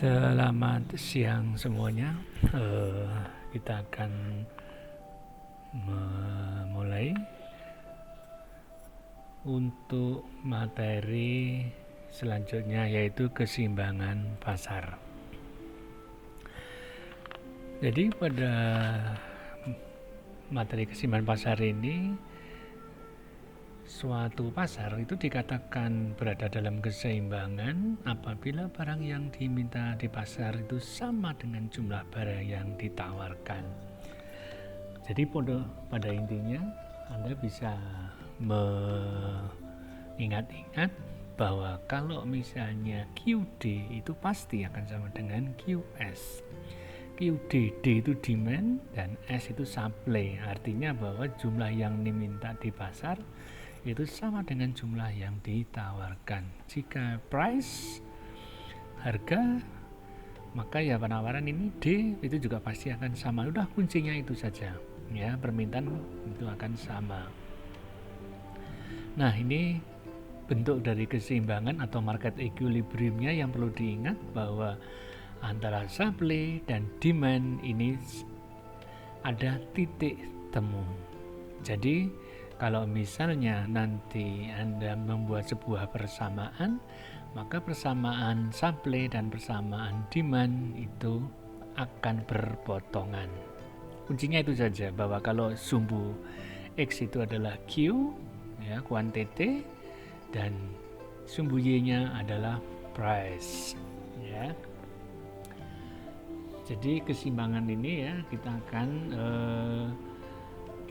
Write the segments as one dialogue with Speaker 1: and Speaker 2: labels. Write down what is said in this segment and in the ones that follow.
Speaker 1: Selamat siang semuanya. Kita akan memulai untuk materi selanjutnya, yaitu keseimbangan pasar. Jadi pada materi keseimbangan pasar ini, suatu pasar itu dikatakan berada dalam keseimbangan apabila barang yang diminta di pasar itu sama dengan jumlah barang yang ditawarkan. Jadi pada intinya Anda bisa mengingat-ingat bahwa kalau misalnya QD itu pasti akan sama dengan QS. QD, D itu demand dan S itu supply. Artinya bahwa jumlah yang diminta di pasar itu sama dengan jumlah yang ditawarkan. Jika price, harga, maka ya penawaran ini D itu juga pasti akan sama. Udah, kuncinya itu saja ya, permintaan itu akan sama. Nah, ini bentuk dari keseimbangan atau market equilibriumnya yang perlu diingat, bahwa antara supply dan demand ini ada titik temu. Jadi kalau misalnya nanti Anda membuat sebuah persamaan, maka persamaan supply dan persamaan demand itu akan berpotongan. Kuncinya itu saja, bahwa kalau sumbu X itu adalah Q, ya, kuantiti, dan sumbu Y-nya adalah price, ya. Jadi keseimbangan ini ya, kita akan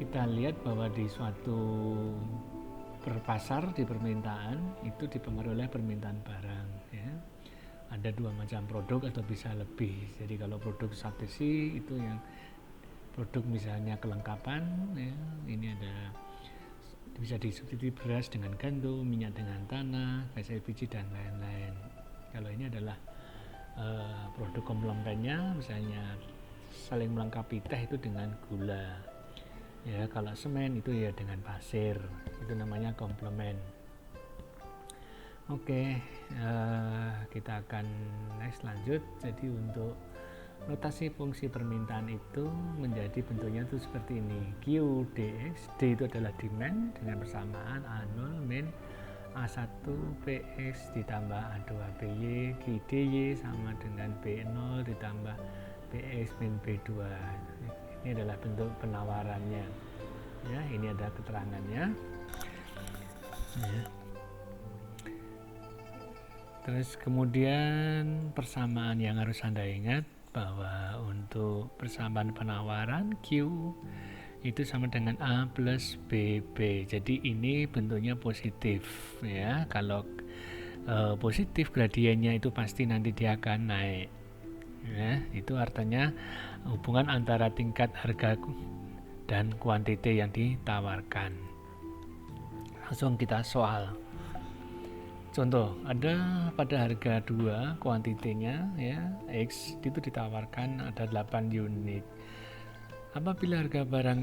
Speaker 1: kita lihat bahwa di suatu perpasar di permintaan itu dipengaruhi oleh permintaan barang, ya. Ada dua macam produk atau bisa lebih. Jadi kalau produk strategi itu yang produk misalnya kelengkapan, ya, ini ada bisa disubstitusi beras dengan gandum, minyak dengan tanah, gas LPG dan lain-lain. Kalau ini adalah produk komplemennya, misalnya saling melengkapi teh itu dengan gula, ya. Kalau semen itu ya dengan pasir, itu namanya komplemen. Oke, kita akan next lanjut. Jadi untuk notasi fungsi permintaan itu menjadi bentuknya itu seperti ini. QDX, D itu adalah demand dengan persamaan A0 min A1 PX ditambah A2 PY, QDY sama dengan B0 ditambah PX min B2. Ini adalah bentuk penawarannya, ya. Ini ada keterangannya, ya. Terus kemudian persamaan yang harus Anda ingat, bahwa untuk persamaan penawaran Q itu sama dengan A plus BB. Jadi ini bentuknya positif, ya. Kalau positif, gradiennya itu pasti nanti dia akan naik, ya. Itu artinya hubungan antara tingkat harga dan kuantiti yang ditawarkan. Langsung kita soal. Contoh, ada pada harga 2 kuantitinya, ya, X itu ditawarkan ada 8 unit. Apabila harga barang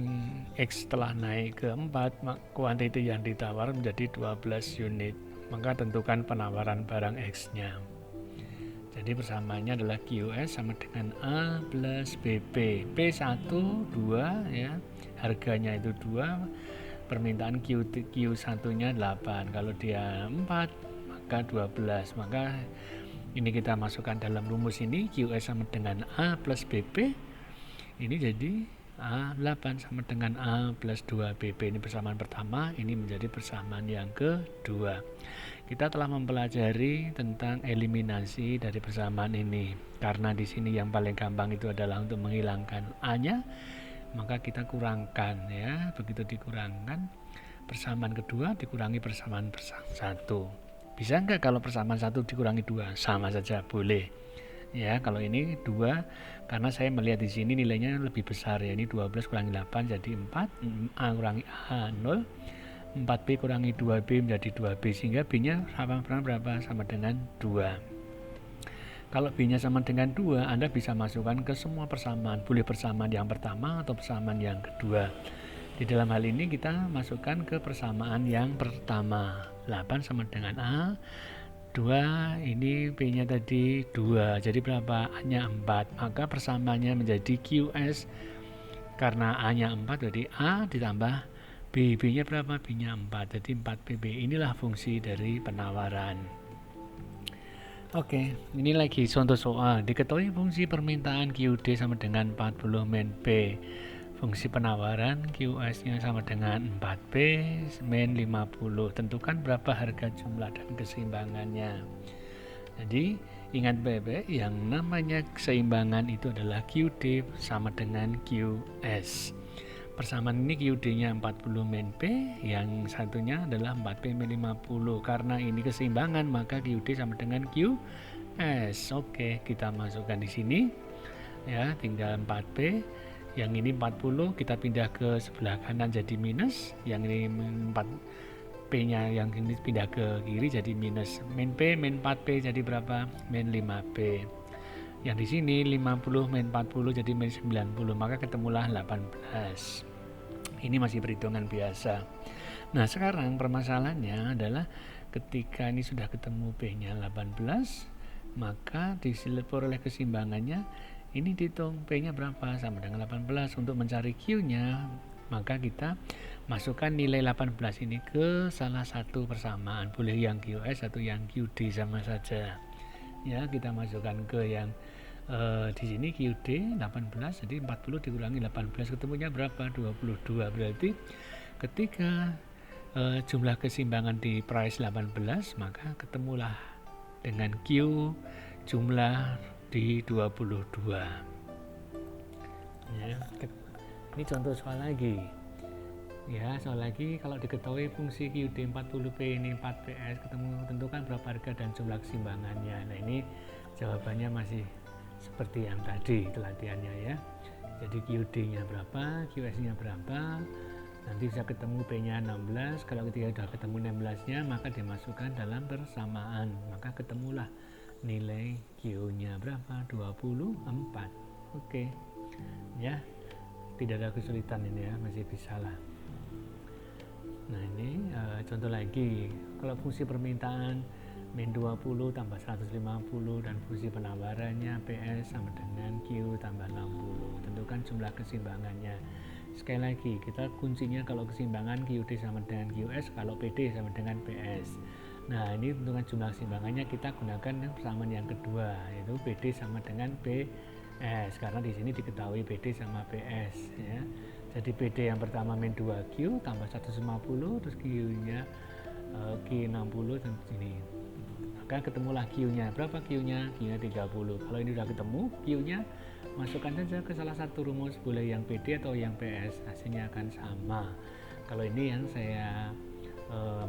Speaker 1: X telah naik ke 4, kuantiti yang ditawar menjadi 12 unit. Maka tentukan penawaran barang X-nya. Jadi persamaannya adalah QS sama dengan A plus BB. P1, 2, ya. Harganya itu 2, permintaan Q1-nya 8. Kalau dia 4, maka 12. Maka ini kita masukkan dalam rumus ini, QS sama dengan A plus BB. Ini jadi A8 sama dengan A plus 2BB. Ini persamaan pertama, ini menjadi persamaan yang kedua. Kita telah mempelajari tentang eliminasi dari persamaan ini. Karena di sini yang paling gampang itu adalah untuk menghilangkan A-nya, maka kita kurangkan, ya. Begitu dikurangkan, persamaan kedua dikurangi persamaan satu. Bisa enggak kalau persamaan satu dikurangi 2? Sama saja, boleh. Ya, kalau ini 2, karena saya melihat di sini nilainya lebih besar, ya. Ini 12 kurangi 8 jadi 4, A kurangi A 0, 4B kurangi 2B menjadi 2B, sehingga B-nya sama berapa? Sama dengan 2. Kalau B-nya sama dengan 2, Anda bisa masukkan ke semua persamaan. Boleh persamaan yang pertama atau persamaan yang kedua. Di dalam hal ini kita masukkan ke persamaan yang pertama. 8 sama dengan A, 2, ini P-nya tadi 2, jadi berapa? A-nya 4, maka persamaannya menjadi QS. Karena A-nya 4, jadi A ditambah B. B-nya berapa? B-nya 4, jadi 4 PB. Inilah fungsi dari penawaran. Oke, ini lagi contoh soal. Diketahui fungsi permintaan QD sama dengan 40 min P. Fungsi penawaran QS-nya sama dengan 4P min 50. Tentukan berapa harga, jumlah, dan keseimbangannya. Jadi, ingat baik-baik, yang namanya keseimbangan itu adalah QD sama dengan QS. Persamaan ini QD-nya 40 min P, yang satunya adalah 4P min 50. Karena ini keseimbangan, maka QD sama dengan QS. Oke, kita masukkan di sini. Ya, tinggal 4P. Yang ini 40, kita pindah ke sebelah kanan jadi minus. Yang ini 4P-nya yang ini pindah ke kiri jadi minus. Min P min 4P jadi berapa? Min 5P. Yang di sini 50 min 40 jadi min 90, maka ketemulah 18. Ini masih perhitungan biasa. Nah, sekarang permasalahannya adalah ketika ini sudah ketemu P-nya 18, maka diperoleh keseimbangannya. Ini dihitung P-nya berapa, sama dengan 18. Untuk mencari Q-nya, maka kita masukkan nilai 18 ini ke salah satu persamaan. Boleh yang QS atau yang QD, sama saja. Ya, kita masukkan ke yang di sini QD 18, jadi 40 dikurangi 18, ketemunya berapa? 22. Berarti ketika jumlah keseimbangan di price 18, maka ketemulah dengan Q jumlah di 22. Ya, ini contoh soal lagi. Ya, soal lagi, kalau diketahui fungsi QD 40P ini 4PS, tentukan berapa harga dan jumlah keseimbangannya. Nah, ini jawabannya masih seperti yang tadi itu latihannya ya. Jadi QD-nya berapa, QS-nya berapa, nanti bisa ketemu P-nya 16. Kalau ketika sudah ketemu 16-nya, maka dimasukkan dalam persamaan, maka ketemulah nilai Q-nya berapa? 24. Oke. Ya, tidak ada kesulitan ini ya, masih bisa lah. Nah, ini contoh lagi. Kalau fungsi permintaan min 20 tambah 150 dan fungsi penawarannya PS sama dengan Q tambah 60. Tentukan jumlah keseimbangannya. Sekali lagi, kita kuncinya kalau keseimbangan QD sama dengan QS, kalau PD sama dengan PS. Nah, ini tentukan jumlah keseimbangannya, kita gunakan persamaan yang kedua, yaitu PD sama dengan PS. Karena di sini diketahui PD sama PS ya. Jadi PD yang pertama min 2Q tambah 150, terus Q-nya Q60 dan sini. Maka ketemulah Q-nya. Berapa Q-nya? Q-nya 30. Kalau ini sudah ketemu Q-nya, masukkan saja ke salah satu rumus, boleh yang PD atau yang PS, hasilnya akan sama. Kalau ini yang saya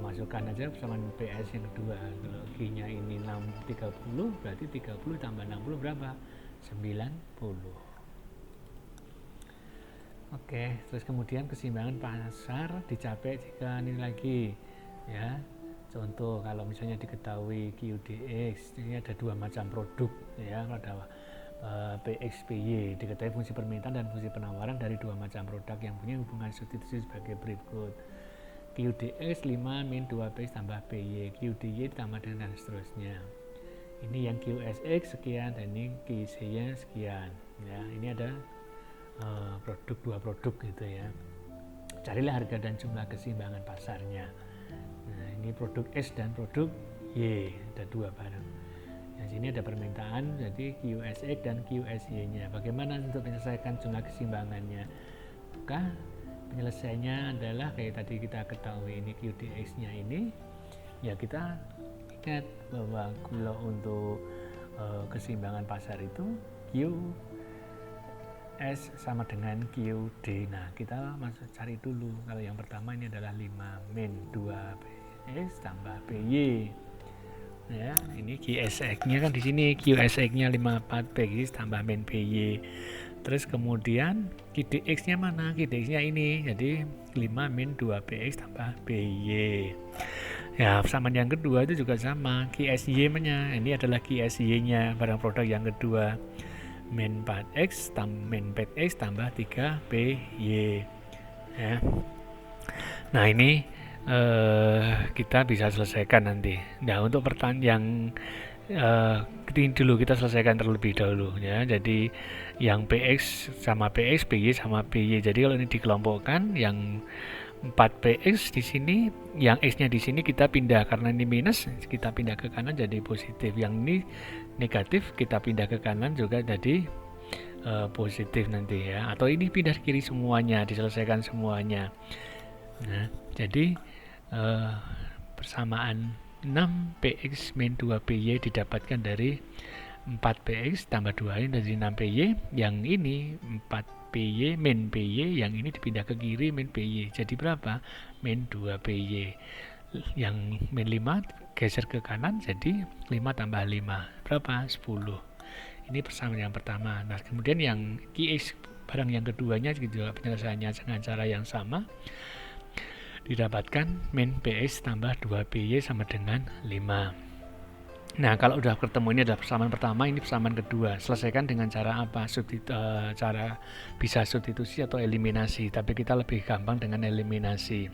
Speaker 1: masukkan aja persamaan PS yang kedua. Kalau Q-nya ini 30, berarti 30 tambah 60 berapa? 90. Oke, terus kemudian keseimbangan pasar dicapai jika ini lagi ya. Contoh, kalau misalnya diketahui QDX, ini ada dua macam produk ya, ada PX, PY, diketahui fungsi permintaan dan fungsi penawaran dari dua macam produk yang punya hubungan substitusi sebagai berikut. QDX 5 min 2PX tambah PY, QDY ditambah dan seterusnya. Ini yang QSX sekian dan ini QC-nya sekian ya. Ini ada dua produk gitu ya. Carilah harga dan jumlah keseimbangan pasarnya. Nah, ini produk S dan produk Y, ada dua barang. Nah, sini ada permintaan, jadi QSX dan QSY-nya. Bagaimana untuk menyelesaikan jumlah keseimbangannya? Maka penyelesaiannya adalah kayak tadi kita ketahui ini QDX-nya ini, ya kita ingat bahwa kalau untuk keseimbangan pasar itu Q S sama dengan QD. Nah, kita masuk cari dulu. Kalau yang pertama ini adalah 5 min 2PS tambah PY. Ya, ini QSX-nya kan di sini, QSX-nya 54PX tambah min PY. Terus kemudian QDX-nya mana? QDX-nya ini. Jadi 5 min 2PX tambah PY. Ya, persamaan yang kedua itu juga sama. QSY-nya. Ini adalah QSY-nya, barang produk yang kedua. Min 4X min 4X tambah 3PY ya. Nah, ini kita bisa selesaikan nanti. Nah, untuk pertanyaan yang ini dulu kita selesaikan terlebih dahulu ya. Jadi yang PX sama PX, PY sama PY. Jadi kalau ini dikelompokkan, yang 4PX di sini, yang X-nya di sini kita pindah karena ini minus, kita pindah ke kanan jadi positif. Yang ini negatif, kita pindah ke kanan juga jadi positif nanti ya. Atau ini pindah ke kiri semuanya, diselesaikan semuanya. Nah, jadi persamaan 6PX min 2PY didapatkan dari 4PX tambah 2 ini dari 6PY. Yang ini 4PY min PY, yang ini dipindah ke kiri min PY. Jadi berapa? Min 2PY. Yang min 5 geser ke kanan jadi 5 tambah 5. Berapa? 10. Ini persamaan yang pertama. Nah, kemudian yang QX barang yang keduanya juga penyelesaiannya dengan cara yang sama. Didapatkan min PX tambah 2PY sama dengan 5. Nah, kalau udah ketemu ini adalah persamaan pertama, ini persamaan kedua. Selesaikan dengan cara apa? Cara bisa substitusi atau eliminasi, tapi kita lebih gampang dengan eliminasi.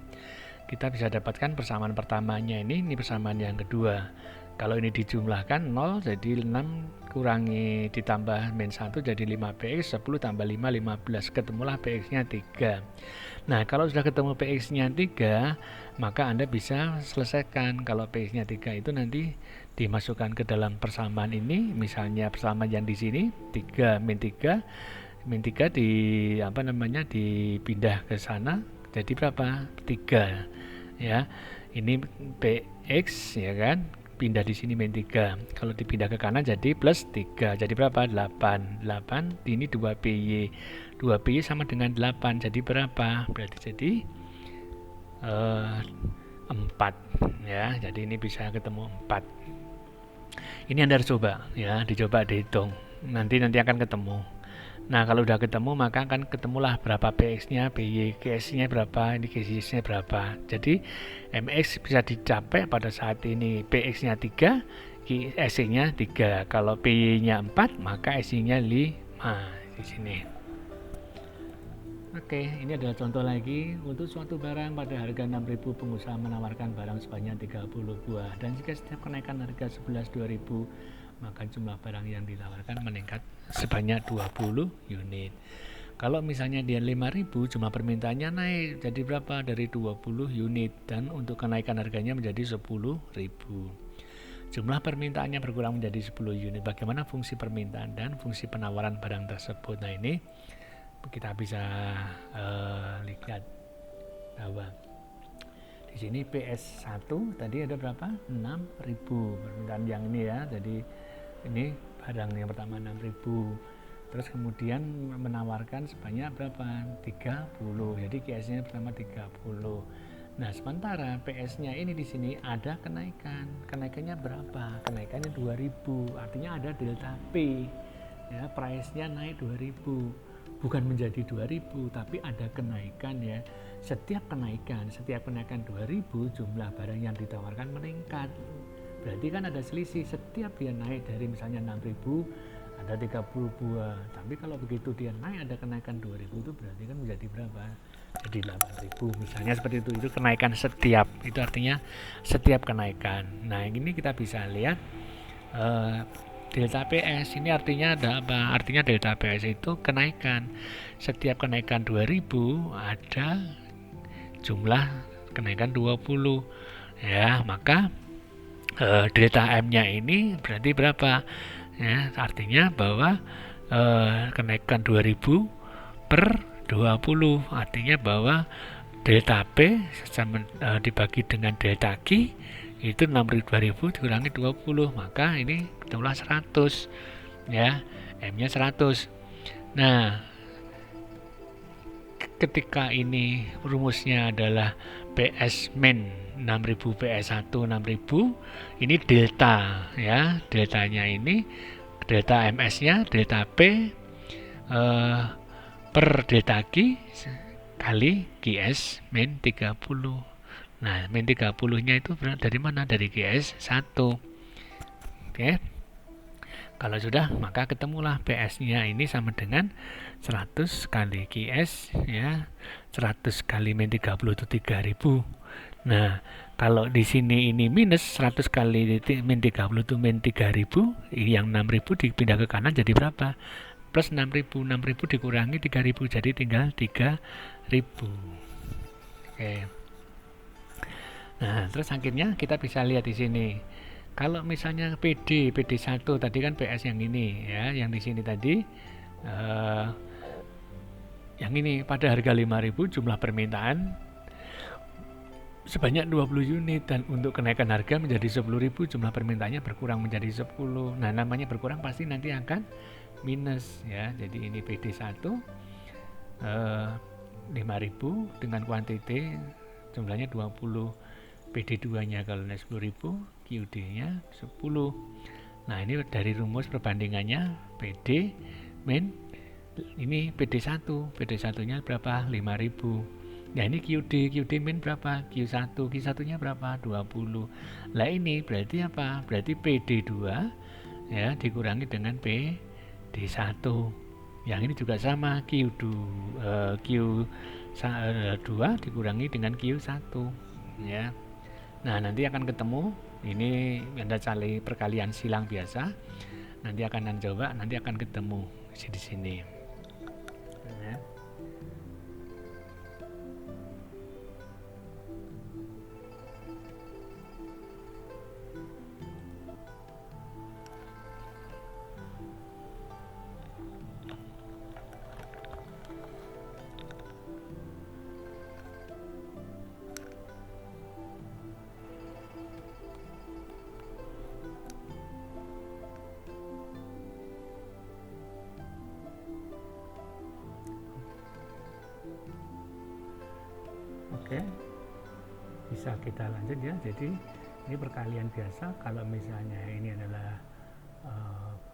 Speaker 1: Kita bisa dapatkan persamaan pertamanya ini persamaan yang kedua. Kalau ini dijumlahkan 0 jadi 6 kurangi ditambah min 1 jadi 5PX, 10 tambah 5, 15. Ketemulah PX-nya 3. Nah, kalau sudah ketemu PX-nya 3, maka Anda bisa selesaikan. Kalau PX-nya 3 itu nanti dimasukkan ke dalam persamaan ini, misalnya persamaan yang di sini 3 min 3 dipindah ke sana jadi berapa? 3 ya. Ini PX ya kan, pindah di sini min 3. Kalau dipindah ke kanan jadi plus 3. Jadi berapa? 8. 8 ini 2PY. 2PY sama dengan 8. Jadi berapa? Berarti jadi 4 ya. Jadi ini bisa ketemu 4. Ini Anda harus coba ya, dicoba dihitung. Nanti akan ketemu. Nah, kalau udah ketemu maka akan ketemulah berapa PX-nya, PY, QX-nya berapa, ini QX-nya berapa. Jadi MX bisa dicapai pada saat ini PX-nya 3, QX-nya 3. Kalau PY-nya 4, maka SY-nya 5 di sini. Oke, ini adalah contoh lagi. Untuk suatu barang pada harga 6.000, pengusaha menawarkan barang sebanyak 30 buah. Dan jika setiap kenaikan harga 11.000, maka jumlah barang yang ditawarkan meningkat sebanyak 20 unit. Kalau misalnya dia 5.000, jumlah permintaannya naik jadi berapa? Dari 20 unit, dan untuk kenaikan harganya menjadi 10.000. Jumlah permintaannya berkurang menjadi 10 unit. Bagaimana fungsi permintaan dan fungsi penawaran barang tersebut? Nah, ini kita bisa lihat bahwa di sini PS1 tadi ada berapa? 6.000 permintaan yang ini ya. Jadi ini barang yang pertama 6.000. Terus kemudian menawarkan sebanyak berapa? 30. Jadi QS-nya pertama 30. Nah, sementara PS-nya ini di sini ada kenaikan. Kenaikannya berapa? Kenaikannya 2.000. Artinya ada delta P. Ya, price-nya naik 2.000. Bukan menjadi 2.000, tapi ada kenaikan ya. Setiap kenaikan 2.000, jumlah barang yang ditawarkan meningkat. Berarti kan ada selisih. Setiap dia naik dari misalnya 6.000 ada 30 buah. Tapi kalau begitu dia naik ada kenaikan 2.000, itu berarti kan menjadi berapa? Jadi 8.000 misalnya, seperti itu. Itu kenaikan setiap. Itu artinya setiap kenaikan. Nah, ini kita bisa lihat delta PS ini artinya ada apa? Artinya delta PS itu kenaikan. Setiap kenaikan 2000 ada jumlah kenaikan 20 ya, maka delta M-nya ini berarti berapa? Ya, artinya bahwa kenaikan 2000 per 20 artinya bahwa delta P dibagi dengan delta Q itu 6.000 dikurangi 20, maka ini ketemulah 100 ya, M-nya 100. Nah, ketika ini rumusnya adalah PS min 6.000 PS1 6.000, ini delta ya, deltanya ini delta MS-nya delta P per delta Q kali QS min 30. Nah, min 30-nya itu dari mana? Dari QS 1. Oke. Kalau sudah, maka ketemulah PS-nya ini sama dengan 100 kali QS ya. 100 kali min 30 itu 3.000. Nah, kalau di sini ini minus 100 kali min 30 itu min 3000, yang 6000 dipindah ke kanan jadi berapa? Plus 6000, 6000 dikurangi 3000 jadi tinggal 3000. Oke. Nah, terus akhirnya kita bisa lihat di sini. Kalau misalnya PD1 tadi kan PS yang ini ya, yang di sini tadi eh, yang ini pada harga 5000 jumlah permintaan sebanyak 20 unit dan untuk kenaikan harga menjadi 10.000 jumlah permintaannya berkurang menjadi 10. Nah, namanya berkurang pasti nanti akan minus ya. Jadi ini PD1 5.000 dengan kuantiti jumlahnya 20. PD2-nya kalau 10.000, QD-nya 10. Nah, ini dari rumus perbandingannya PD min ini PD1. PD1-nya berapa? 5.000. Ya ini QD min berapa? Q1 nya berapa? 20. Lah ini berarti apa? Berarti PD2 ya dikurangi dengan PD1. Yang ini juga sama Q2 dikurangi dengan Q1 ya. Nah, nanti akan ketemu ini Anda cari perkalian silang biasa. Nanti akan Anda coba, nanti akan ketemu di sini. Ya. Oke, bisa kita lanjut ya. Jadi ini perkalian biasa. Kalau misalnya ini adalah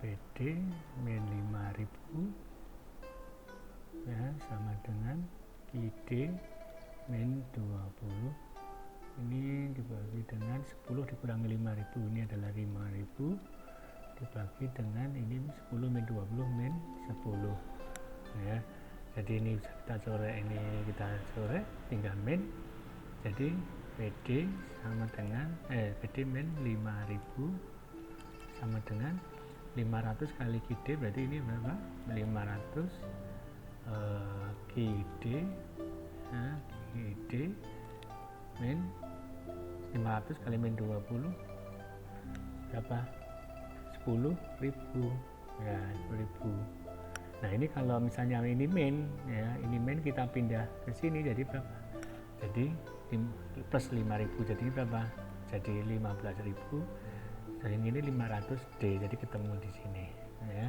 Speaker 1: PD min 5000 ya sama dengan QD min 20. Ini dibagi dengan 10 dikurangi 5000, ini adalah 5000 dibagi dengan ini 10 min 20 min 10 ya. Jadi ini kita coret tinggal min, jadi PD sama dengan PD min 5000 sama dengan 500 kali QD, berarti ini berapa? 500 QD QD min 500 kali min 20 berapa? 10.000 ya, 10.000. Nah, ini kalau misalnya ini min ya, ini min kita pindah ke sini jadi berapa? Jadi plus 5.000 jadi berapa? Jadi 15.000. Dan ini 500D, jadi ketemu di sini ya.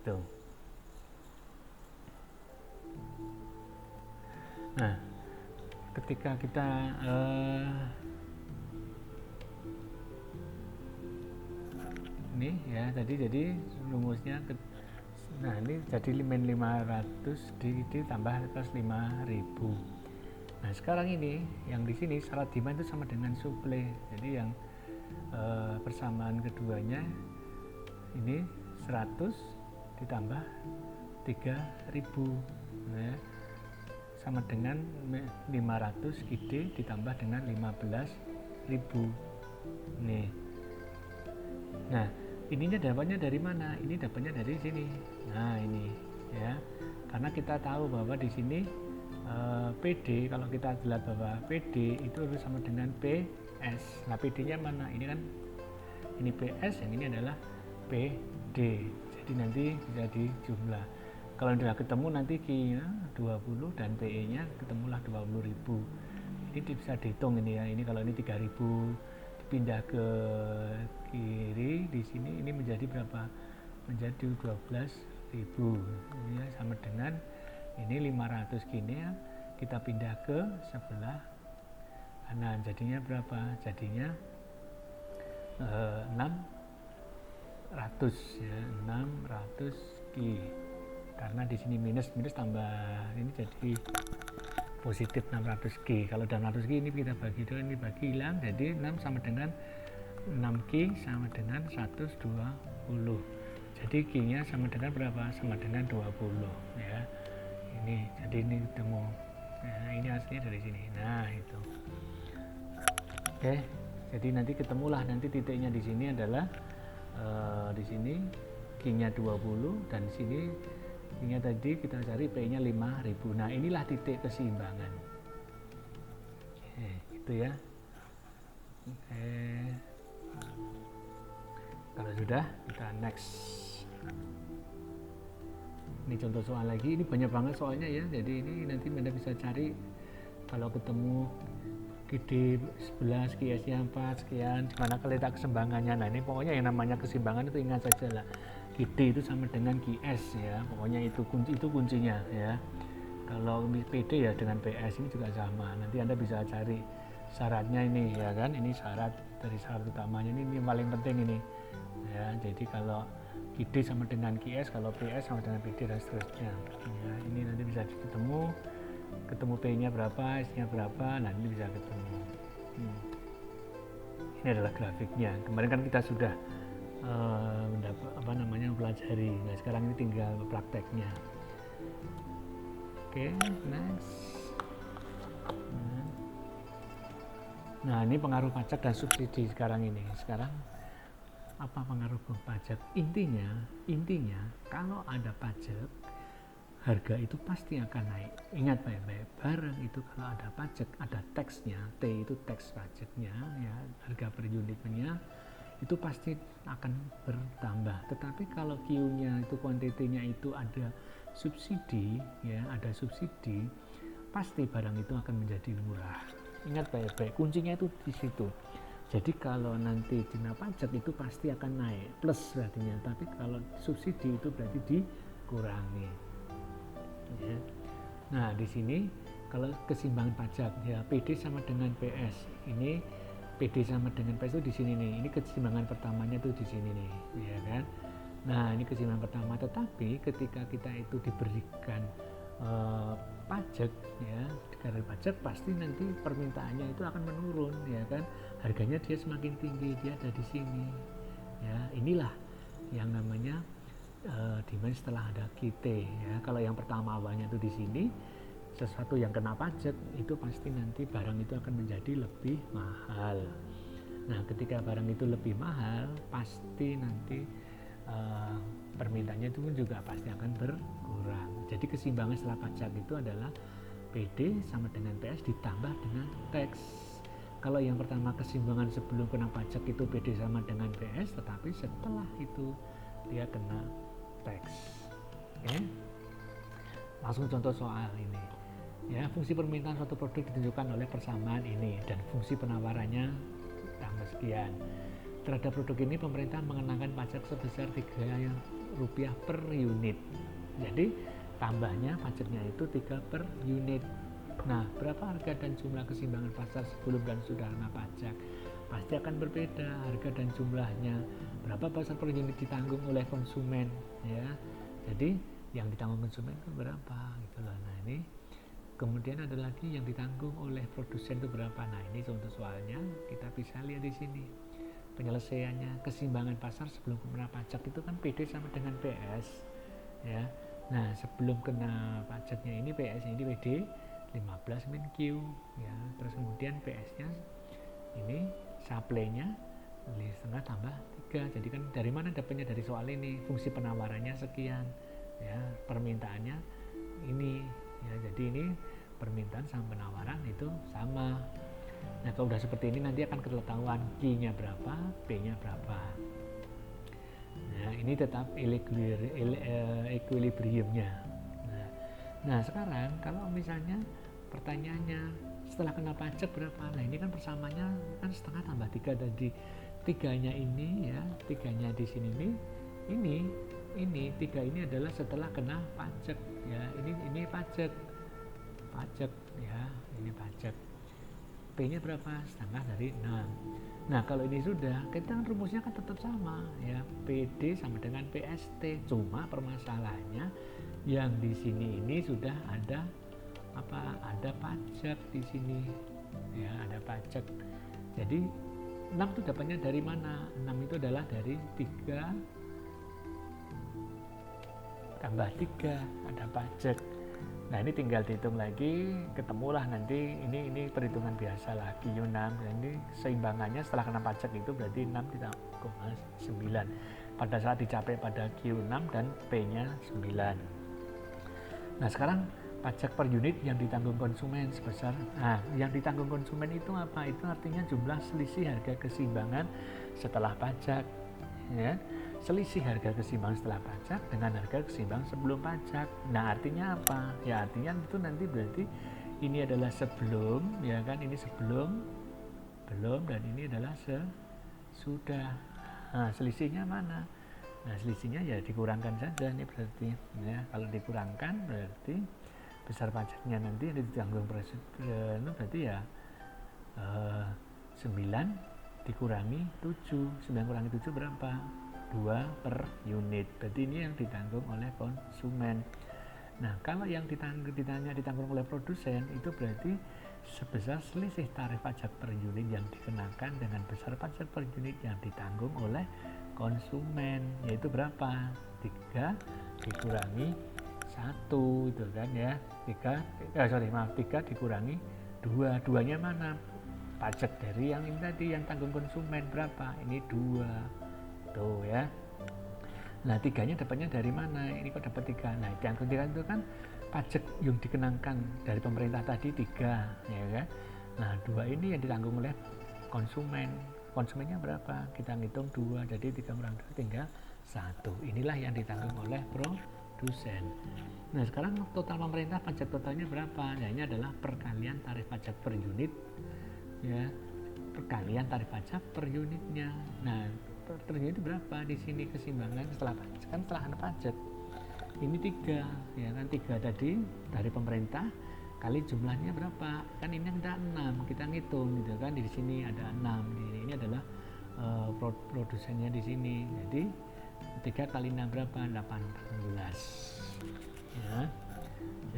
Speaker 1: Tuh. Nah, ketika kita ini ya tadi jadi rumusnya nah ini jadi min 500 ditambah plus 5.000. Nah, sekarang ini yang di sini syarat demand itu sama dengan suplai. Jadi yang persamaan keduanya ini 100 ditambah 3.000 ya, sama dengan 500 QD ditambah dengan 15.000 nih. Nah, ininya dapatnya dari mana? Ini dapatnya dari sini. Nah, ini ya. Karena kita tahu bahwa di sini PD, kalau kita lihat bahwa PD itu harus sama dengan PS. Nah, PD-nya mana? Ini kan ini PS, yang ini adalah PD. Jadi nanti bisa dijumlah. Kalau sudah ketemu nanti Q-nya 20 dan PE-nya ketemulah 20.000. Ini bisa dihitung ini ya. Ini kalau ini 3.000 pindah ke kiri di sini ini menjadi berapa? Menjadi 12.000 ya, sama dengan ini 500 gini ya, kita pindah ke sebelah kanan jadinya berapa? Jadinya 600 ya, 600 Ki. Karena di sini minus tambah ini jadi positif 600 Ki. Kalau 600 Ki ini kita bagi dua, ini bagi hilang, jadi 6 sama dengan 6 Ki sama dengan 120. Jadi Ki-nya sama dengan berapa? Sama dengan 20 ya. Ini jadi ini ketemu. Nah, ini hasilnya dari sini. Nah, itu. Oke, jadi nanti ketemulah nanti titiknya di sini adalah di sini Q-nya 20 dan di sini Q-nya tadi kita cari P-nya 5000. Nah, inilah titik keseimbangan. Oke, gitu ya. Oke. Kalau sudah, kita next. Ini contoh soal lagi, ini banyak banget soalnya ya. Jadi ini nanti Anda bisa cari kalau ketemu QD 11, QS-nya 4, sekian, dimana letak keseimbangannya. Nah, ini pokoknya yang namanya keseimbangan itu ingat saja lah. QD itu sama dengan QS ya. Pokoknya itu kuncinya ya. Kalau PD ya dengan PS ini juga sama. Nanti Anda bisa cari syaratnya ini ya kan. Ini syarat dari syarat utamanya ini yang paling penting ini. Ya, jadi kalau QD sama dengan QS, kalau PS sama dengan PD dan seterusnya. Ya, ini nanti bisa ketemu P-nya berapa, S-nya berapa, nah ini bisa ketemu. Ini adalah grafiknya. Kemarin kan kita sudah mempelajari. Nah, sekarang ini tinggal prakteknya. Oke, next. Nah, ini pengaruh pajak dan subsidi sekarang ini. Sekarang apa pengaruh pajak? Intinya kalau ada pajak, harga itu pasti akan naik. Ingat baik-baik, barang itu kalau ada pajak, ada taxnya, T itu tax pajaknya, ya harga per unitnya itu pasti akan bertambah. Tetapi kalau Q-nya itu kuantitinya itu ada subsidi, ya ada subsidi, pasti barang itu akan menjadi murah. Ingat baik-baik, kuncinya itu di situ. Jadi kalau nanti dina pajak itu pasti akan naik, plus berarti. Tapi kalau subsidi itu berarti dikurangi. Ya. Nah, di sini kalau keseimbangan pajak ya PD sama dengan PS. Ini PD sama dengan PS itu di sini nih. Ini keseimbangan pertamanya tuh di sini nih, ya kan? Nah, ini keseimbangan pertama. Tetapi ketika kita itu diberikan pajak ya, karena pajak pasti nanti permintaannya itu akan menurun, ya kan? Harganya dia semakin tinggi, dia ada di sini. Ya, inilah yang namanya demand setelah ada QT ya. Kalau yang pertama awalnya itu di sini, sesuatu yang kena pajak itu pasti nanti barang itu akan menjadi lebih mahal. Nah, ketika barang itu lebih mahal, pasti nanti permintaannya itu juga pasti akan berkurang. Jadi keseimbangan setelah pajak itu adalah PD sama dengan PS ditambah dengan tax. Kalau yang pertama keseimbangan sebelum kena pajak itu PD sama dengan PS, tetapi setelah itu dia kena tax. Oke. Langsung contoh soal ini. Ya, fungsi permintaan suatu produk ditunjukkan oleh persamaan ini dan fungsi penawarannya tambah sekian. Terhadap produk ini pemerintah mengenakan pajak sebesar Rp3 per unit. Jadi tambahnya pajaknya itu 3 per unit. Nah, berapa harga dan jumlah keseimbangan pasar sebelum dan sudah kena pajak? Pasti akan berbeda harga dan jumlahnya. Berapa pasar per unit ditanggung oleh konsumen, ya. Jadi yang ditanggung konsumen itu berapa gitu loh. Nah, ini kemudian ada lagi yang ditanggung oleh produsen itu berapa. Nah, ini contoh soalnya kita bisa lihat di sini. Penyelesaiannya keseimbangan pasar sebelum kena pajak itu kan PD sama dengan PS, ya. Nah, sebelum kena pajaknya ini PS ini PD 15 min Q, ya. Terus kemudian PS-nya ini supply-nya 5,5 tambah 3. Jadi kan dari mana dapatnya? Dari soal ini. Fungsi penawarannya sekian, ya. Permintaannya ini, ya. Jadi ini permintaan sama penawaran itu sama. Nah, kalau udah seperti ini nanti akan ketahuan Q-nya berapa, P-nya berapa. Nah, ini tetap equilibriumnya. Nah, sekarang kalau misalnya pertanyaannya setelah kena pajak berapa? Nah, ini kan persamanya kan setengah tambah 3 tadi. 3-nya ini ya, 3-nya di sini nih. Ini 3 ini adalah setelah kena pajak ya. Ini pajak ya, ini pajak. P-nya berapa? Setengah dari 6. Nah, kalau ini sudah, kita kan rumusnya kan tetap sama ya. PD sama dengan PST. Cuma permasalahannya yang di sini ini sudah ada apa? Ada pajak di sini. Ya, ada pajak. Jadi 6 itu dapatnya dari mana? 6 itu adalah dari 3 tambah 3, ada pajak. Nah ini tinggal dihitung lagi, ketemulah nanti ini perhitungan biasa lah Q6. Jadi seimbangannya setelah kena pajak itu berarti 6,9 pada saat dicapai pada Q6 dan P-nya 9. Nah sekarang pajak per unit yang ditanggung konsumen sebesar, yang ditanggung konsumen itu apa? Itu artinya jumlah selisih harga keseimbangan setelah pajak, ya. Selisih harga keseimbangan setelah pajak dengan harga keseimbangan sebelum pajak. Nah artinya apa? Ya artinya itu nanti berarti ini adalah sebelum, ya kan, ini sebelum, belum, dan ini adalah sesudah. Nah selisihnya mana? Nah selisihnya ya dikurangkan saja nih berarti, ya. Kalau dikurangkan berarti besar pajaknya nanti yang ditanggung presiden berarti ya 9 dikurangi 7. 9 kurangi 7 berapa? 2 per unit. Berarti ini yang ditanggung oleh konsumen. Nah kalau yang ditanggung oleh produsen itu berarti sebesar selisih tarif pajak per unit yang dikenakan dengan besar pajak per unit yang ditanggung oleh konsumen, yaitu berapa? 3 dikurangi 1 itu kan ya. 3 dikurangi 2. 2-nya mana? Pajak dari yang ini tadi, yang tanggung konsumen berapa? Ini 2 tuh ya. Nah 3-nya dapatnya dari mana? Ini kok dapat 3? Nah yang ketiga itu kan pajak yang dikenakan dari pemerintah tadi 3, ya kan. Nah 2 ini yang ditanggung oleh konsumen. Konsumennya berapa? Kita ngitung 2, jadi 3 kurang 2 tinggal 1. Inilah yang ditanggung oleh produsen. Nah sekarang total pemerintah pajak totalnya berapa? Nah ini adalah perkalian tarif pajak per unit, ya, perkalian tarif pajak per unitnya. Nah per unit itu berapa? Di sini keseimbangan setelah pajak, kan setelah kena pajak ini 3, ya kan. 3 tadi dari pemerintah kali jumlahnya berapa? Kan ini ada 6, kita ngitung gitu kan. Di sini ada 6, ini adalah produsennya di sini. Jadi 3 kali 6 berapa? 18, ya.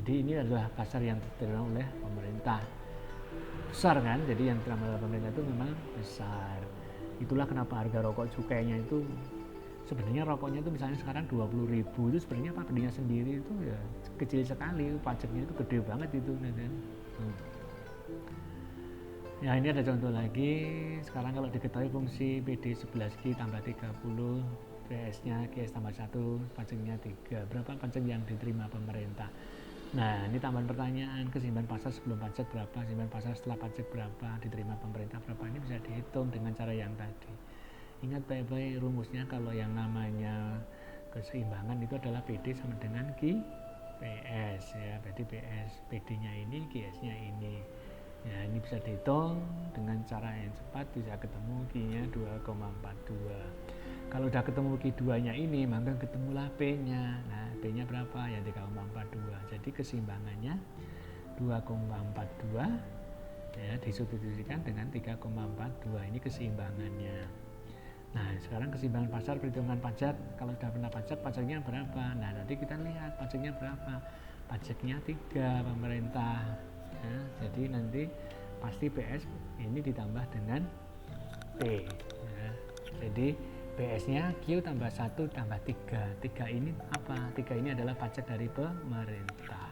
Speaker 1: Jadi ini adalah pasar yang diterima oleh pemerintah, besar kan. Jadi yang diterima oleh pemerintah itu memang besar. Itulah kenapa harga rokok cukainya itu sebenarnya, rokoknya itu misalnya sekarang 20.000 itu sebenarnya pabriknya sendiri itu ya kecil sekali, pajaknya itu gede banget itu kan. Ya ini ada contoh lagi. Sekarang kalau diketahui fungsi PD 11Q tambah 30, PS-nya QS tambah 1, pajaknya 3. Berapa pajak yang diterima pemerintah? Nah ini tambahan pertanyaan, keseimbangan pasar sebelum pajak berapa, keseimbangan pasar setelah pajak berapa, diterima pemerintah berapa. Ini bisa dihitung dengan cara yang tadi. Ingat baik-baik rumusnya, kalau yang namanya keseimbangan itu adalah PD sama dengan Q PS, ya. Berarti PS, PD-nya ini, QS-nya ini. Ya ini bisa dihitung dengan cara yang cepat, bisa ketemu Q-nya 2,42. Kalau udah ketemu Q2-nya ini, maka ketemulah P-nya. Nah, P-nya berapa? Ya 3,42. Jadi keseimbangannya 2,42, ya, disubstitusikan dengan 3,42. Ini keseimbangannya. Nah, sekarang keseimbangan pasar perhitungan pajak. Kalau sudah kena pajak, pajaknya berapa? Nah, nanti kita lihat pajaknya berapa. Pajaknya 3 pemerintah. Ya, jadi nanti pasti PS ini ditambah dengan P. Ya. Jadi PS-nya Q tambah 1 tambah 3. 3 ini apa? 3 ini adalah pajak dari pemerintah.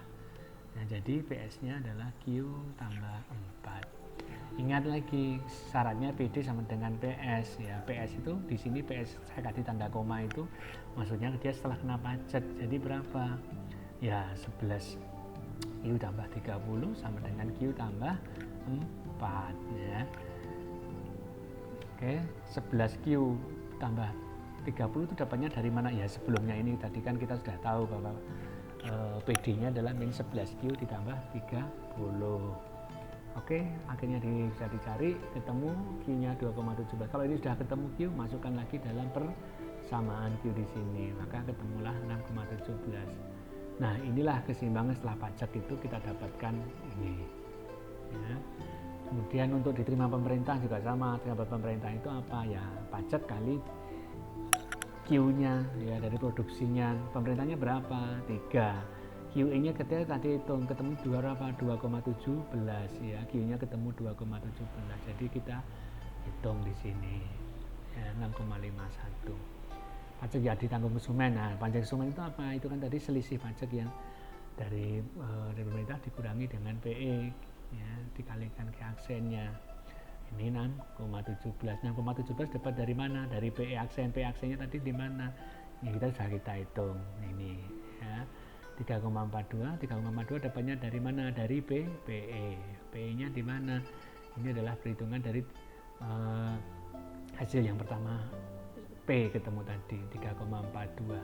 Speaker 1: Nah, jadi PS-nya adalah Q tambah 4. Ingat lagi syaratnya PD sama dengan PS, ya. PS itu di sini PS saya kasih tanda koma itu maksudnya dia setelah kena pajak. Jadi berapa? Ya 11 Q tambah 30 sama dengan Q tambah 4, ya. Oke, 11 Q tambah 30 itu dapatnya dari mana? Ya sebelumnya ini tadi kan kita sudah tahu bahwa PD-nya adalah min 11 Q ditambah 30. Oke, akhirnya bisa dicari, ketemu Q-nya 2,17. Kalau ini sudah ketemu Q, masukkan lagi dalam persamaan Q di sini, maka ketemulah 6,17. Nah, inilah keseimbangan setelah pajak itu kita dapatkan ini. Ya. Kemudian untuk diterima pemerintah juga sama. Terima pemerintah itu apa? Ya, pajak kali Q-nya, ya, dari produksinya. Pemerintahnya berapa? 3. QE-nya ketika tadi hitung ketemu 2,17, ya. Q-nya ketemu 2,17. Jadi kita hitung di sini, ya, 6,51. Pajak yang ditanggung konsumen. Nah, pajak konsumen itu apa? Itu kan tadi selisih pajak yang dari pemerintah dikurangi dengan PE ya, dikalikan ke aksennya. Ini 6,17 dapat dari mana? Dari PE aksen. PE aksennya tadi di mana? Ya, kita hitung ini ya. 3,42 dapatnya dari mana? Dari PE. PE nya di mana? Ini adalah perhitungan dari hasil yang pertama, P ketemu tadi 3,42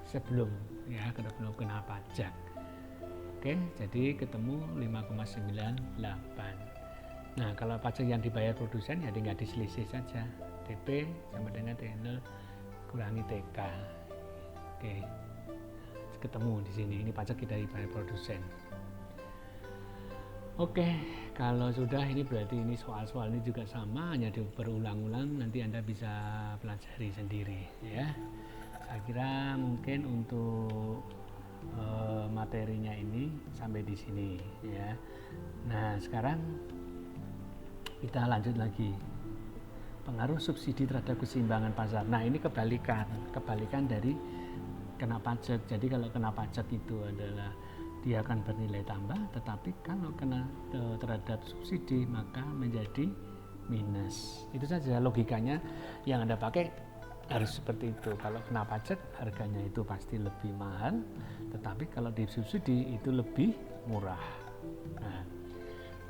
Speaker 1: sebelum kena pajak. Oke, jadi ketemu 5,98. Nah, kalau pajak yang dibayar produsen ya tinggal diselisih saja. TP sama dengan T0 kurangi TK. Oke. Ketemu di sini. Ini pajak kita dibayar produsen. Oke, kalau sudah ini berarti ini soal-soal ini juga sama, hanya berulang-ulang, nanti Anda bisa pelajari sendiri ya. Saya kira mungkin untuk materinya ini sampai di sini ya. Nah, sekarang kita lanjut lagi. Pengaruh subsidi terhadap keseimbangan pasar. Nah, ini kebalikan dari kena pajak. Jadi kalau kena pajak itu adalah dia akan bernilai tambah, tetapi kalau kena terhadap subsidi maka menjadi minus. Itu saja logikanya yang Anda pakai harus seperti itu. Kalau kena pajak harganya itu pasti lebih mahal, tetapi kalau disubsidi itu lebih murah.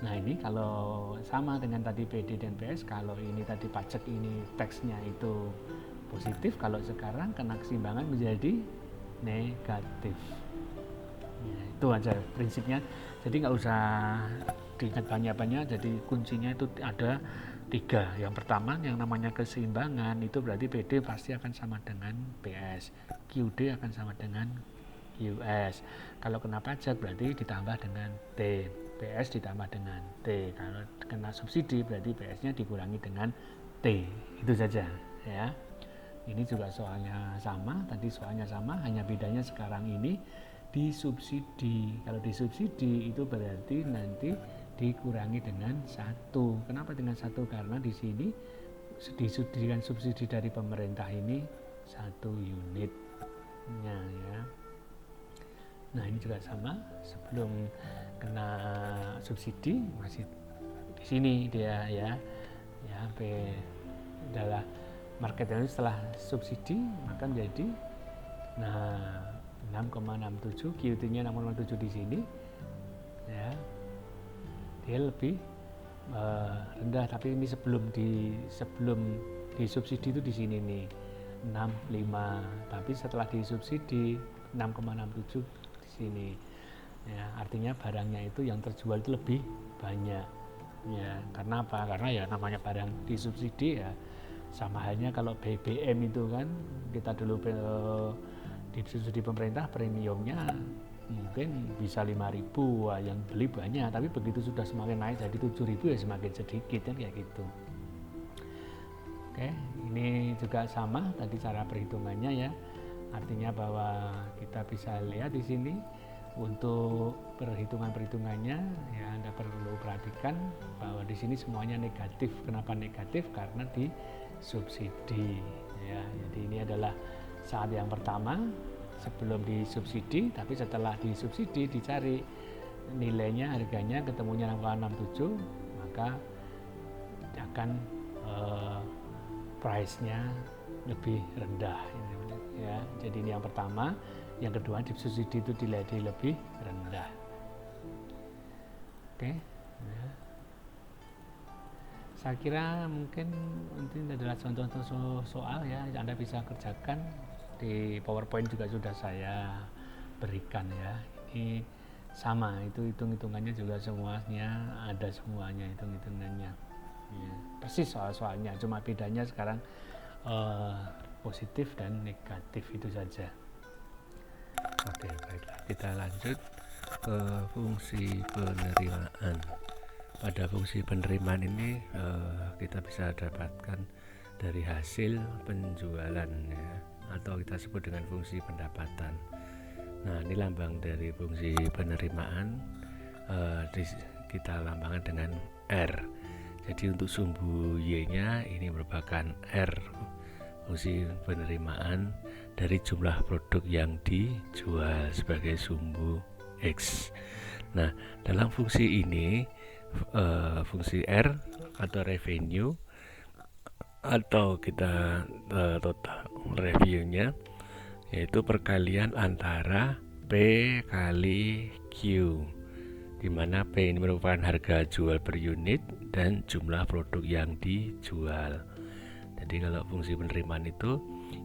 Speaker 1: Nah ini kalau sama dengan tadi PD dan PS, kalau ini tadi pajak ini teksnya itu positif, kalau sekarang kena keseimbangan menjadi negatif. Ya, itu aja prinsipnya, jadi nggak usah diingat banyak-banyak. Jadi kuncinya itu ada 3. Yang pertama yang namanya keseimbangan itu berarti PD pasti akan sama dengan PS, QD akan sama dengan QS. Kalau kena pajak berarti ditambah dengan T, PS ditambah dengan T. Kalau kena subsidi berarti PS nya dikurangi dengan T. Itu saja ya. Ini juga soalnya sama, tadi soalnya sama, hanya bedanya sekarang ini disubsidi. Kalau disubsidi itu berarti nanti dikurangi dengan 1. Kenapa dengan 1? Karena di sini disubsidikan subsidi dari pemerintah ini 1 unitnya ya. Nah ini juga sama, sebelum kena subsidi masih di sini dia ya P adalah market value setelah subsidi maka menjadi 6,67, QT-nya 6,67 di sini ya, dia lebih rendah, tapi ini sebelum disubsidi itu di sini nih 65, tapi setelah disubsidi 6,67 di sini ya, artinya barangnya itu yang terjual itu lebih banyak ya. Karena apa? Karena ya namanya barang disubsidi ya, sama halnya kalau BBM itu kan kita dulu disubsidi pemerintah premiumnya mungkin bisa 5.000, yang beli banyak, tapi begitu sudah semakin naik jadi 7.000 ya semakin sedikit kan kayak gitu. Oke, ini juga sama tadi cara perhitungannya ya, artinya bahwa kita bisa lihat di sini untuk perhitungannya ya, Anda perlu perhatikan bahwa di sini semuanya negatif. Kenapa negatif? Karena disubsidi ya. Jadi ini adalah saat yang pertama sebelum disubsidi, tapi setelah disubsidi dicari nilainya, harganya ketemunya 6,67, maka akan price-nya lebih rendah ya. Jadi ini yang pertama. Yang kedua, disubsidi itu dilihat lebih rendah. Oke ya. Saya kira mungkin ini adalah contoh-contoh soal ya, Anda bisa kerjakan. Di PowerPoint juga sudah saya berikan ya. Ini sama, itu hitung-hitungannya juga semuanya ada, semuanya hitung-hitungannya ya. Persis soal-soalnya, cuma bedanya sekarang positif dan negatif, itu saja. Oke, baiklah, kita lanjut ke fungsi penerimaan. Pada fungsi penerimaan ini kita bisa dapatkan dari hasil penjualan ya, atau kita sebut dengan fungsi pendapatan. Nah ini lambang dari fungsi penerimaan, kita lambangkan dengan R. Jadi untuk sumbu Y nya ini merupakan R, fungsi penerimaan dari jumlah produk yang dijual sebagai sumbu X. Nah, dalam fungsi ini fungsi R atau revenue atau kita total revenue-nya yaitu perkalian antara P kali Q, di mana P ini merupakan harga jual per unit dan jumlah produk yang dijual. Jadi kalau fungsi penerimaan itu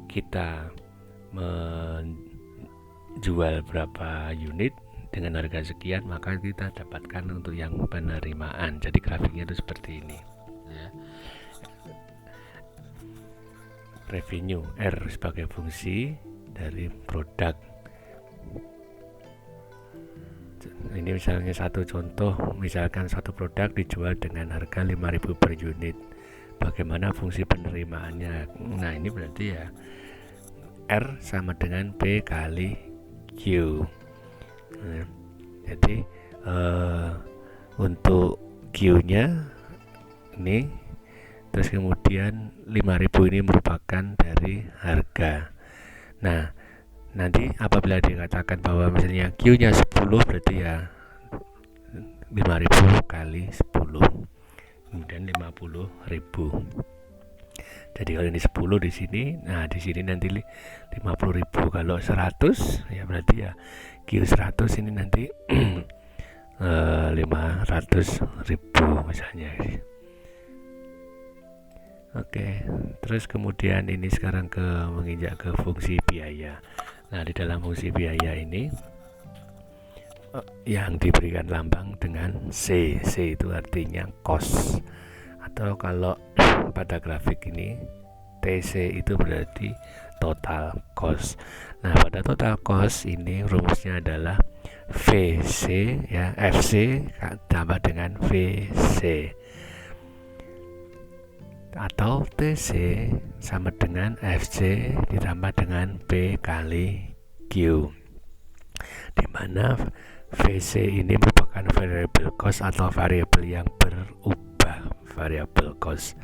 Speaker 1: kita menjual berapa unit dengan harga sekian, maka kita dapatkan untuk yang penerimaan. Jadi grafiknya itu seperti ini ya. Revenue R sebagai fungsi dari produk. Ini misalnya satu contoh, misalkan satu produk dijual dengan harga 5.000 per unit. Bagaimana fungsi penerimaannya? Nah, ini berarti ya R sama dengan P kali Q. Nah, jadi untuk Q-nya ini, terus kemudian 5.000 ini merupakan dari harga. Nah, nanti apabila dikatakan bahwa misalnya Q-nya 10, berarti ya 5.000 kali 10, kemudian 50.000. Jadi kalau ini 10 di sini, nah di sini nanti 50.000. Kalau 100 ya berarti ya Q100 ini nanti 500.000 misalnya. Oke, terus kemudian ini sekarang menginjak ke fungsi biaya. Nah, di dalam fungsi biaya ini yang diberikan lambang dengan C. C itu artinya cost. Atau kalau pada grafik ini TC itu berarti total cost. Nah, pada total cost ini rumusnya adalah VC ya, FC tambah dengan VC. Atau TC sama dengan FC ditambah dengan P kali Q, di mana VC ini merupakan variable cost atau variabel yang berubah, variable cost.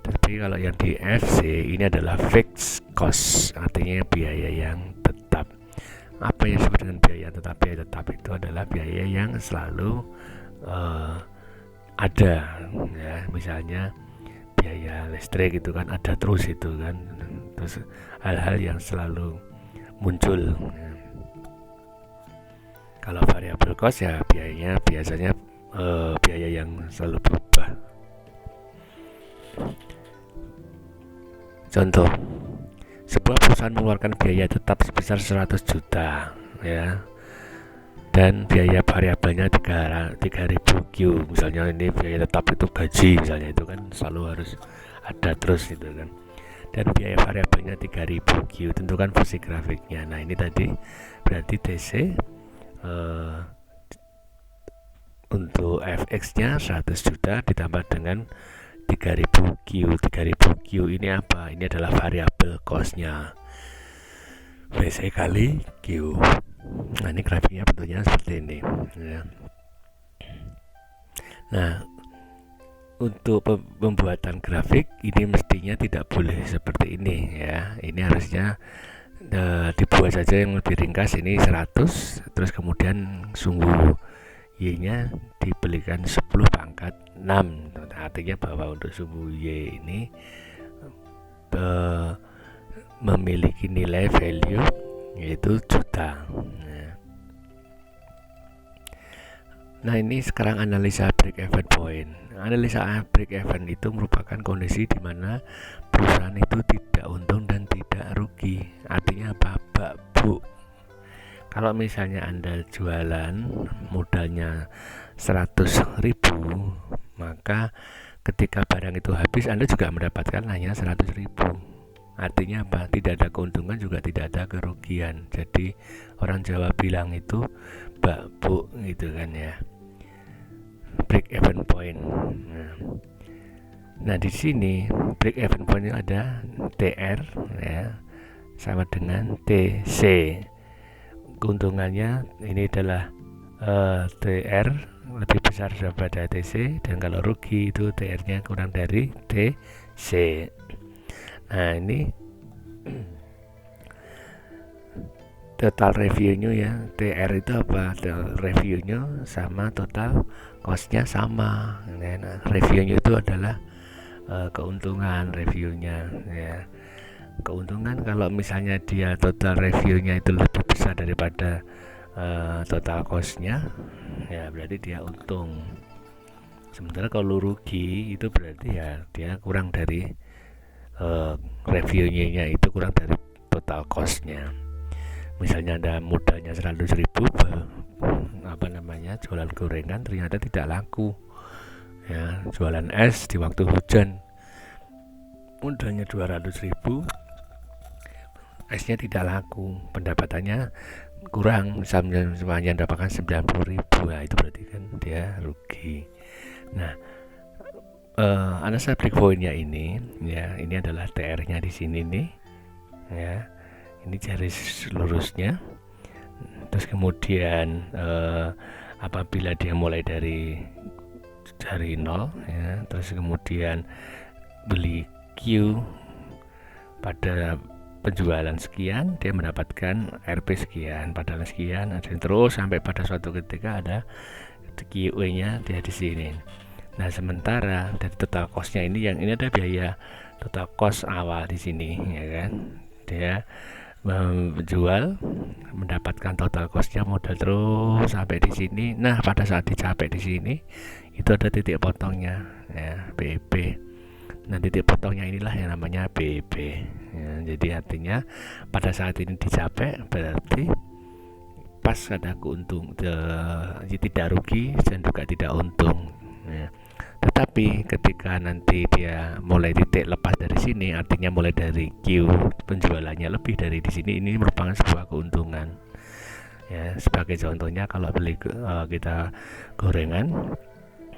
Speaker 1: Tapi kalau yang di FC ini adalah fixed cost, artinya biaya yang tetap. Apa yang disebut dengan biaya tetap? Biaya tetap itu adalah biaya yang selalu ada ya, misalnya biaya listrik itu kan ada terus itu kan, terus hal-hal yang selalu muncul ya. Kalau variable cost ya biayanya biasanya biaya yang selalu berubah. Contoh, sebuah perusahaan mengeluarkan biaya tetap sebesar 100 juta ya, dan biaya variabelnya 3.000 Q. Misalnya ini biaya tetap itu gaji misalnya, itu kan selalu harus ada terus gitu kan, dan biaya variabelnya 3.000 Q. Tentukan fungsi grafiknya. Nah, ini tadi berarti TC untuk FX nya 100 juta ditambah dengan 3.000 Q. 3.000 Q ini apa? Ini adalah variabel cost-nya, VC kali Q. Nah, ini grafiknya bentuknya seperti ini ya. Nah, untuk pembuatan grafik ini mestinya tidak boleh seperti ini ya. Ini harusnya dibuat saja yang lebih ringkas, ini 100, terus kemudian sumbu Y-nya diberikan 10 pangkat 6. Artinya bahwa untuk sumbu Y ini memiliki nilai value yaitu juta. Nah, ini sekarang analisa break even point. Analisa break even itu merupakan kondisi di mana perusahaan itu tidak untung dan tidak rugi. Artinya apa, Pak Bu? Kalau misalnya Anda jualan modalnya 100.000, maka ketika barang itu habis Anda juga mendapatkan hanya 100.000. Artinya apa? Tidak ada keuntungan juga tidak ada kerugian. Jadi orang Jawa bilang itu Mbak Bu gitu kan ya. Break even point. Nah, di sini break even point ada TR ya sama dengan TC. Keuntungannya ini adalah TR lebih besar daripada TC, dan kalau rugi itu TR-nya kurang dari TC. Nah, ini
Speaker 2: total revenue ya. TR itu apa? Total revenue sama total cost-nya sama. Nah, revenue itu adalah keuntungan reviewnya ya. Keuntungan kalau misalnya dia total reviewnya itu lebih besar daripada total cost-nya, ya berarti dia untung. Sementara kalau rugi itu berarti ya dia kurang dari reviewnya itu kurang dari total cost-nya. Misalnya ada modalnya 100.000 jualan gorengan ternyata tidak laku ya, jualan es di waktu hujan modalnya 200.000, esnya tidak laku, pendapatannya kurang, misalnya mendapatkan 90.000, nah itu berarti kan dia rugi. Nah, analisa breakpointnya ini ya, ini adalah TR-nya di sini nih ya, ini garis lurusnya. Terus kemudian apabila dia mulai dari 0 ya, terus kemudian beli Q pada penjualan sekian, dia mendapatkan RP sekian, padahal sekian, dan terus sampai pada suatu ketika ada QE-nya dia di sini. Nah, sementara dari total cost-nya ini, yang ini ada biaya total cost awal di sini ya kan. Dia menjual, mendapatkan total cost-nya modal terus sampai di sini. Nah, pada saat dicapai di sini itu ada titik potongnya ya, BEP. Nah, titik potongnya inilah yang namanya BEP ya, jadi artinya pada saat ini dicapai berarti pas ada keuntung, tidak rugi dan juga tidak untung ya. Tetapi ketika nanti dia mulai titik lepas dari sini, artinya mulai dari Q penjualannya lebih dari di sini, ini merupakan sebuah keuntungan ya. Sebagai contohnya kalau beli kita gorengan,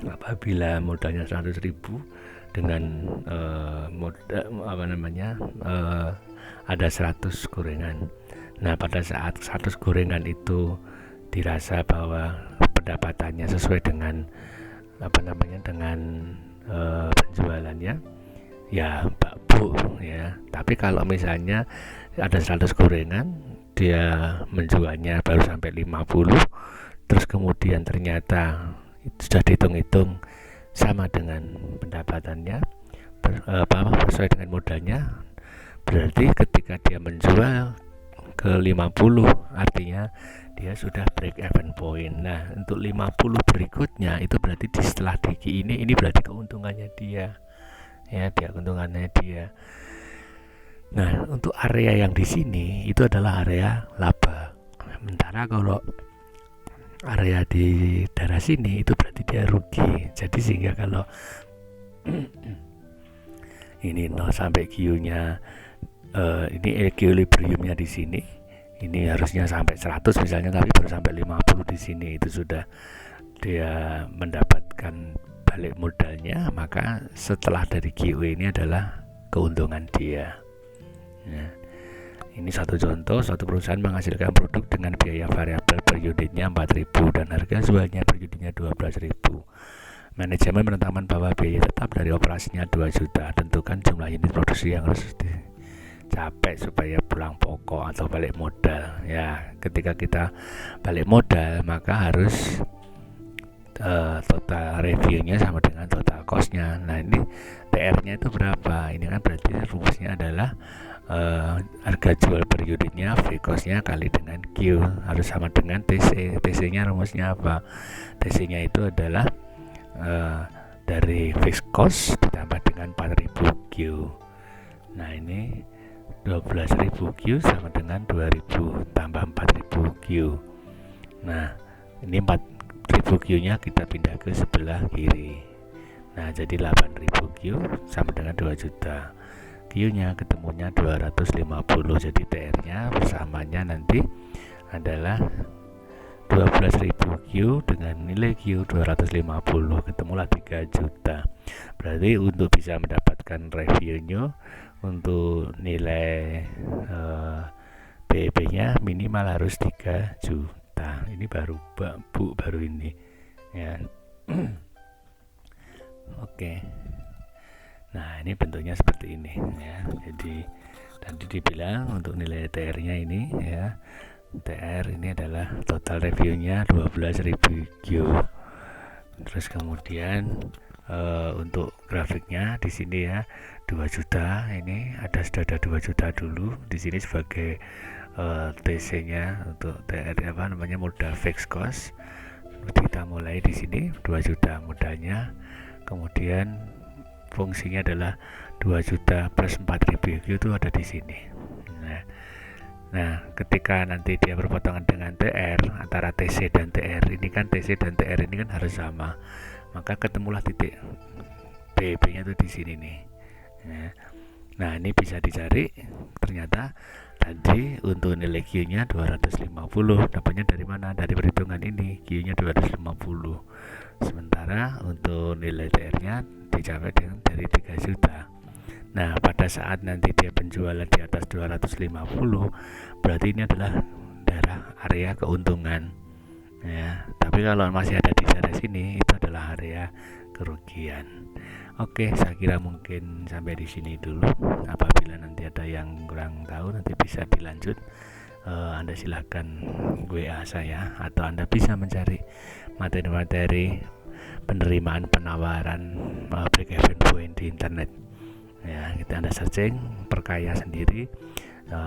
Speaker 2: apabila modalnya 100.000 dengan ada 100 gorengan. Nah, pada saat 100 gorengan itu dirasa bahwa pendapatannya sesuai dengan dengan penjualannya, ya Mbak Bu ya. Tapi kalau misalnya ada 100 gorengan, dia menjualnya baru sampai 50, terus kemudian ternyata sudah dihitung-hitung sama dengan pendapatannya, sesuai dengan modalnya, berarti ketika dia menjual ke 50 artinya dia sudah break even point. Nah, untuk 50 berikutnya itu berarti setelah DG ini berarti keuntungannya dia ya, dia keuntungannya dia. Nah, untuk area yang di sini itu adalah area laba. Sementara kalau area di daerah sini itu berarti dia rugi. Jadi sehingga kalau ini 0 sampai Q-nya ini equilibriumnya di sini, ini harusnya sampai 100 misalnya, tapi baru sampai 50 di sini, itu sudah dia mendapatkan balik modalnya, maka setelah dari QE ini adalah keuntungan dia. Nah, ini satu contoh, suatu perusahaan menghasilkan produk dengan biaya variabel per unitnya 4.000 dan harga jualnya per unitnya 12.000. Manajemen menetapkan bahwa biaya tetap dari operasinya 2 juta. Tentukan jumlah unit produksi yang harus dicapai supaya pulang pokok atau balik modal. Ya, ketika kita balik modal maka harus total revenue-nya sama dengan total cost-nya. Nah, ini TR-nya itu berapa? Ini kan berarti rumusnya adalah harga jual per unitnya V cost-nya kali dengan Q harus sama dengan TC. TC-nya rumusnya apa? TC-nya itu adalah dari fixed cost ditambah dengan 4.000 Q. Nah, ini 12.000 Q sama dengan 2.000 tambah 4.000 Q. Nah, ini 4.000 Q-nya kita pindah ke sebelah kiri. Nah, jadi 8.000 Q sama dengan 2 juta. Q-nya ketemunya 250, jadi TR-nya bersamanya nanti adalah 12.000 Q dengan nilai Q 250, ketemulah 3 juta. Berarti untuk bisa mendapatkan revenue untuk nilai BEP-nya minimal harus 3 juta. Ini baru Bu, baru ini ya. Oke. Nah, ini bentuknya seperti ini ya. Jadi tadi dibilang untuk nilai TR-nya ini ya TR ini adalah total reviewnya 12.000 IQ. Terus kemudian untuk grafiknya di sini ya 2 juta, ini sudah ada 2 juta dulu di sini sebagai TC-nya untuk TR modal fixed cost. Kita mulai di sini 2 juta modalnya, kemudian fungsinya adalah 2 juta plus 4.000 IQ itu ada di sini. Nah, ketika nanti dia berpotongan dengan TR, antara TC dan TR ini kan TC dan TR ini kan harus sama, maka ketemulah titik BB-nya tuh di sini nih. Nah, ini bisa dicari. Ternyata tadi untuk nilai Q-nya 250. Dapatnya dari mana? Dari perhitungan ini. Q-nya 250. Sementara untuk nilai TR-nya dicapai dengan dari 3 juta. Nah, pada saat nanti dia penjualan di atas 250, berarti ini adalah daerah area keuntungan. Ya, tapi kalau masih ada di daerah sini, itu adalah area kerugian. Oke, saya kira mungkin sampai di sini dulu. Apabila nanti ada yang kurang tahu, nanti bisa dilanjut. Anda silahkan WA saya, atau Anda bisa mencari materi-materi penerimaan penawaran break even point di internet. Ya, kita Anda searching, perkaya sendiri.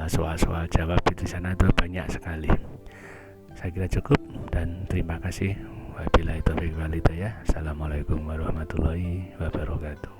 Speaker 2: Soal-soal jawab di sana itu banyak sekali. Saya kira cukup dan terima kasih. Wabillahi taufiq wal hidayah. Assalamualaikum warahmatullahi wabarakatuh.